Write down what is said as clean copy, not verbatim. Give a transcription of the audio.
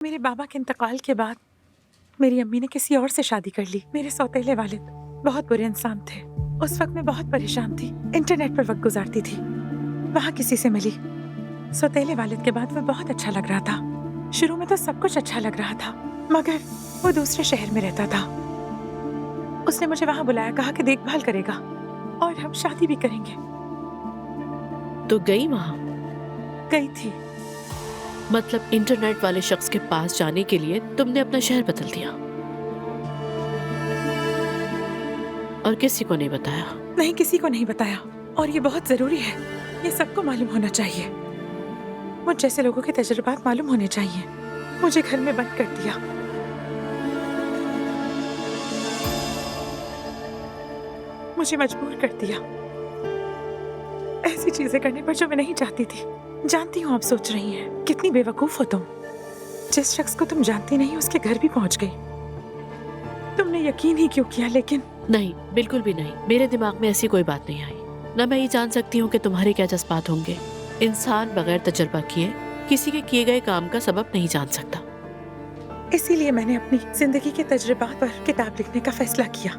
मेरे बाबा के इंतकाल के बाद मेरी अम्मी ने किसी और से शादी कर ली। मेरे सौतेले वालिद बहुत बुरे इंसान थे। उस वक्त मैं बहुत परेशान थी, इंटरनेट पर वक्त गुजारती थी। वहाँ किसी से मिली। सौतेले वालिद के बाद वो बहुत अच्छा लग रहा था। शुरू में तो सब कुछ अच्छा लग रहा था, मगर वो दूसरे शहर में रहता था। उसने मुझे वहाँ बुलाया, कहा कि देखभाल करेगा और हम शादी भी करेंगे। तो गई वहाँ? गई थी। मतलब इंटरनेट वाले शख्स के पास जाने के लिए तुमने अपना शहर बदल दिया और किसी को नहीं बताया? नहीं, किसी को नहीं बताया, और ये बहुत जरूरी है। ये सबको मालूम होना चाहिए। मुझ जैसे लोगों के तजुर्बात मालूम होने चाहिए। मुझे घर में बंद कर दिया। मुझे मजबूर कर दिया ऐसी चीजें करने पर जो मैं नहीं चाहती थी। जानती हूँ आप सोच रही हैं कितनी बेवकूफ हो तुम। जिस शख्स को तुम जानती नहीं उसके घर भी पहुंच गई। तुमने यकीन ही क्यों किया? लेकिन नहीं, बिल्कुल भी नहीं। मेरे दिमाग में ऐसी कोई बात नहीं आई। न मैं ये जान सकती हूँ कि तुम्हारे क्या जज्बात होंगे। इंसान बगैर तजुर्बा किए किसी के किए गए काम का सबब नहीं जान सकता। इसीलिए मैंने अपनी जिंदगी के तजुर्बात पर किताब लिखने का फैसला किया।